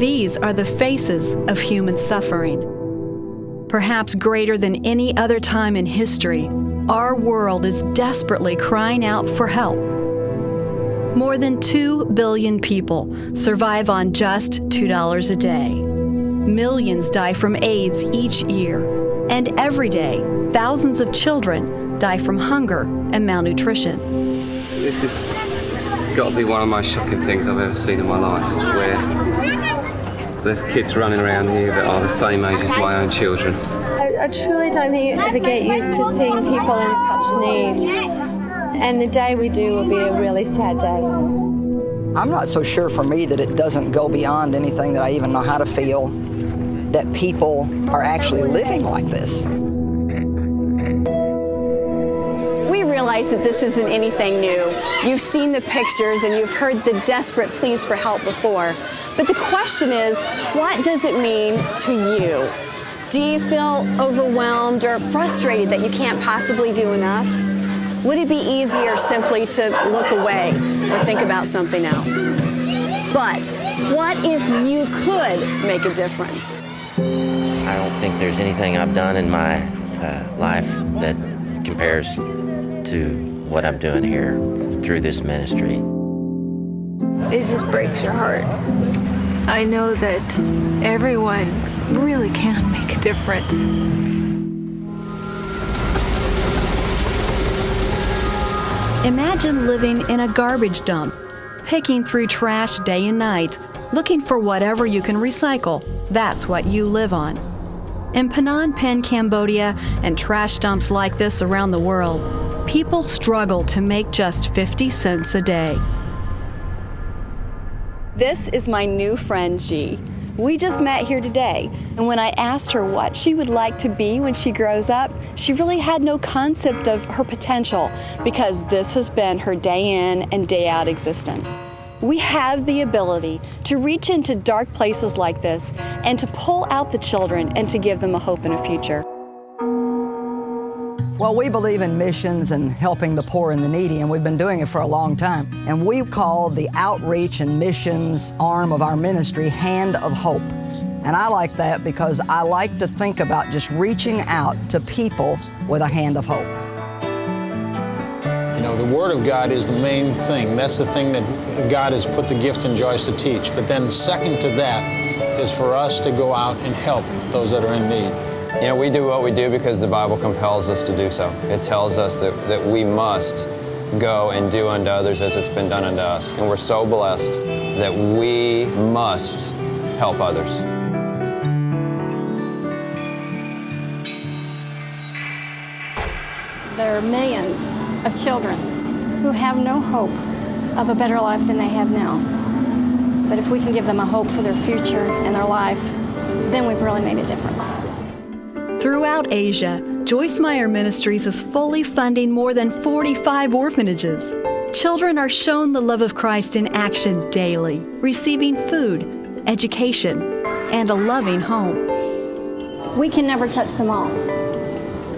These are the faces of human suffering. Perhaps greater than any other time in history, our world is desperately crying out for help. More than 2 billion people survive on just $2 a day. Millions die from AIDS each year, and every day, thousands of children die from hunger and malnutrition. This has got to be one of the most shocking things I've ever seen in my life, where there's kids running around here that are the same age as my own children. I truly don't think you ever get used to seeing people in such need. And the day we do will be a really sad day. I'm not so sure for me that it doesn't go beyond anything that I even know how to feel, that people are actually living like this. We realize that this isn't anything new. You've seen the pictures and you've heard the desperate pleas for help before. But the question is, what does it mean to you? Do you feel overwhelmed or frustrated that you can't possibly do enough? Would it be easier simply to look away or think about something else? But what if you could make a difference? I don't think there's anything I've done in my life that compares to what I'm doing here through this ministry. It just breaks your heart. I know that everyone really can make a difference. Imagine living in a garbage dump, picking through trash day and night, looking for whatever you can recycle. That's what you live on. In Phnom Penh, Cambodia, and trash dumps like this around the world, people struggle to make just 50 cents a day. This is my new friend, G. We just met here today, and when I asked her what she would like to be when she grows up, she really had no concept of her potential because this has been her day in and day out existence. We have the ability to reach into dark places like this and to pull out the children and to give them a hope and a future. Well, we believe in missions and helping the poor and the needy, and we've been doing it for a long time. And we call the outreach and missions arm of our ministry Hand of Hope. And I like that because I like to think about just reaching out to people with a hand of hope. You know, the Word of God is the main thing. That's the thing that God has put the gift in Joyce to teach. But then second to that is for us to go out and help those that are in need. You know, we do what we do because the Bible compels us to do so. It tells us that we must go and do unto others as it's been done unto us. And we're so blessed that we must help others. There are millions of children who have no hope of a better life than they have now. But if we can give them a hope for their future and their life, then we've really made a difference. Throughout Asia, Joyce Meyer Ministries is fully funding more than 45 orphanages. Children are shown the love of Christ in action daily, receiving food, education, and a loving home. We can never touch them all,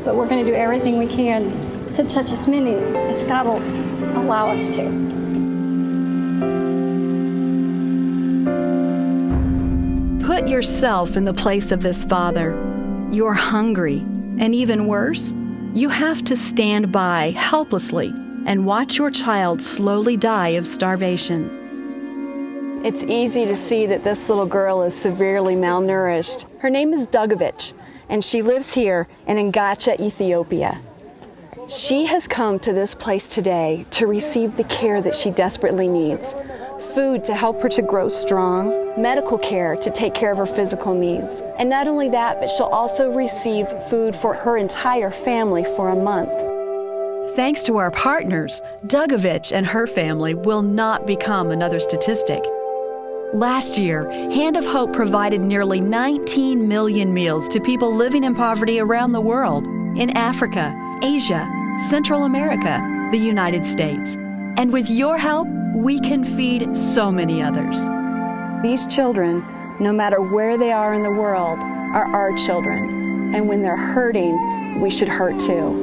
but we're going to do everything we can to touch as many as God will allow us to. Put yourself in the place of this father. You're hungry, and even worse, you have to stand by helplessly and watch your child slowly die of starvation. It's easy to see that this little girl is severely malnourished. Her name is Dugovich, and she lives here in Ngacha, Ethiopia. She has come to this place today to receive the care that she desperately needs. Food to help her to grow strong, medical care to take care of her physical needs. And not only that, but she'll also receive food for her entire family for a month. Thanks to our partners, Dugovich and her family will not become another statistic. Last year, Hand of Hope provided nearly 19 million meals to people living in poverty around the world, in Africa, Asia, Central America, the United States. And with your help, we can feed so many others. These children, no matter where they are in the world, are our children. And when they're hurting, we should hurt too.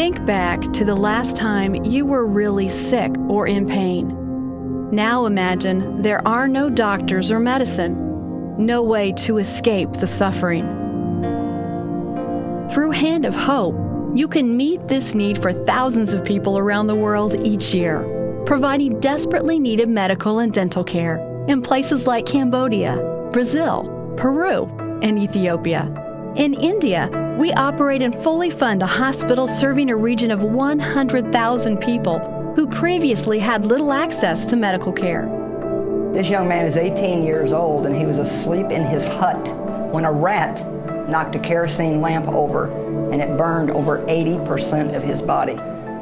Think back to the last time you were really sick or in pain. Now imagine there are no doctors or medicine, no way to escape the suffering. Through Hand of Hope, you can meet this need for thousands of people around the world each year, providing desperately needed medical and dental care in places like Cambodia, Brazil, Peru, and Ethiopia. In India, we operate and fully fund a hospital serving a region of 100,000 people who previously had little access to medical care. This young man is 18 years old, and he was asleep in his hut when a rat knocked a kerosene lamp over, and it burned over 80% of his body.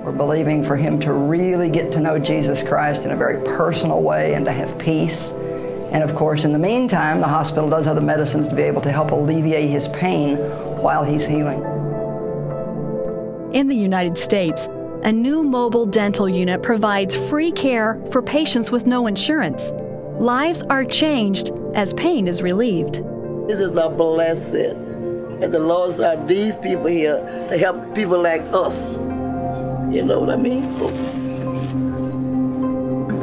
We're believing for him to really get to know Jesus Christ in a very personal way and to have peace. And of course, in the meantime, the hospital does have the medicines to be able to help alleviate his pain while he's healing. In the United States, a new mobile dental unit provides free care for patients with no insurance. Lives are changed as pain is relieved. This is a blessing. And the Lord said these people here to help people like us. You know what I mean?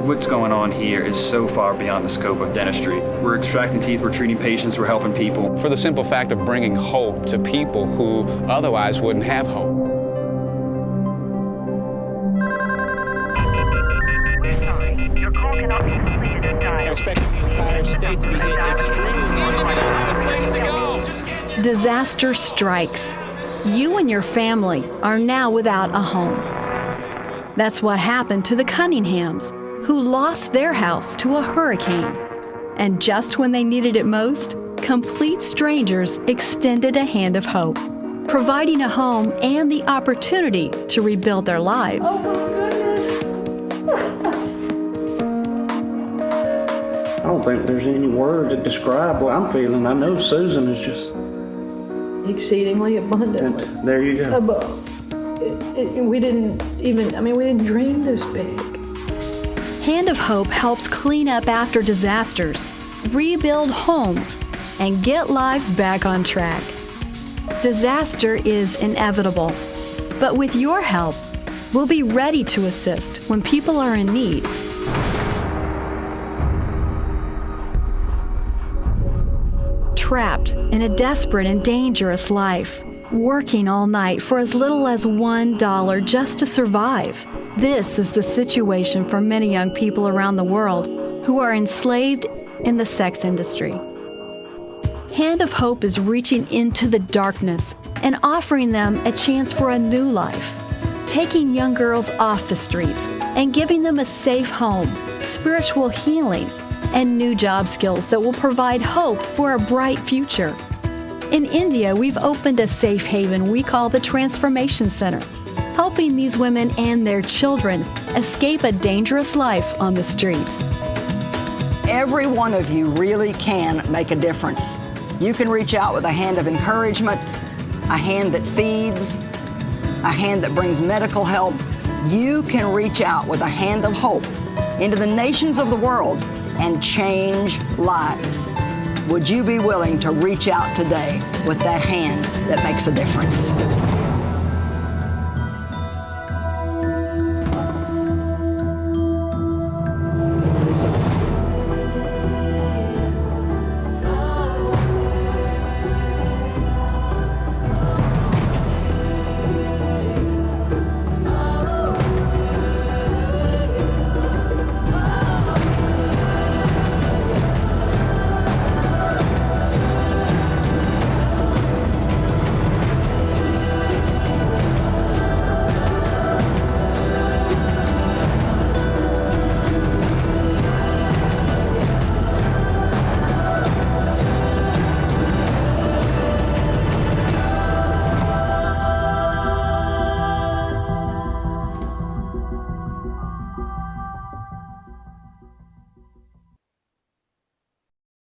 What's going on here is so far beyond the scope of dentistry. We're extracting teeth, we're treating patients, we're helping people. For the simple fact of bringing hope to people who otherwise wouldn't have hope. We're sorry. Your call cannot be completed as dialed. Expecting the entire state to be hit extremely hard. Disaster strikes. You and your family are now without a home. That's what happened to the Cunninghams, who lost their house to a hurricane. And just when they needed it most, complete strangers extended a hand of hope, providing a home and the opportunity to rebuild their lives. Oh my goodness. I don't think there's any word to describe what I'm feeling. I know Susan is just exceedingly abundantly. There you go. Above. We didn't dream this big. Hand of Hope helps clean up after disasters, rebuild homes, and get lives back on track. Disaster is inevitable, but with your help, we'll be ready to assist when people are in need. Trapped in a desperate and dangerous life, working all night for as little as $1 just to survive. This is the situation for many young people around the world who are enslaved in the sex industry. Hand of Hope is reaching into the darkness and offering them a chance for a new life, taking young girls off the streets and giving them a safe home, spiritual healing, and new job skills that will provide hope for a bright future. In India, we've opened a safe haven we call the Transformation Center, helping these women and their children escape a dangerous life on the street. Every one of you really can make a difference. You can reach out with a hand of encouragement, a hand that feeds, a hand that brings medical help. You can reach out with a hand of hope into the nations of the world and change lives. Would you be willing to reach out today with that hand that makes a difference?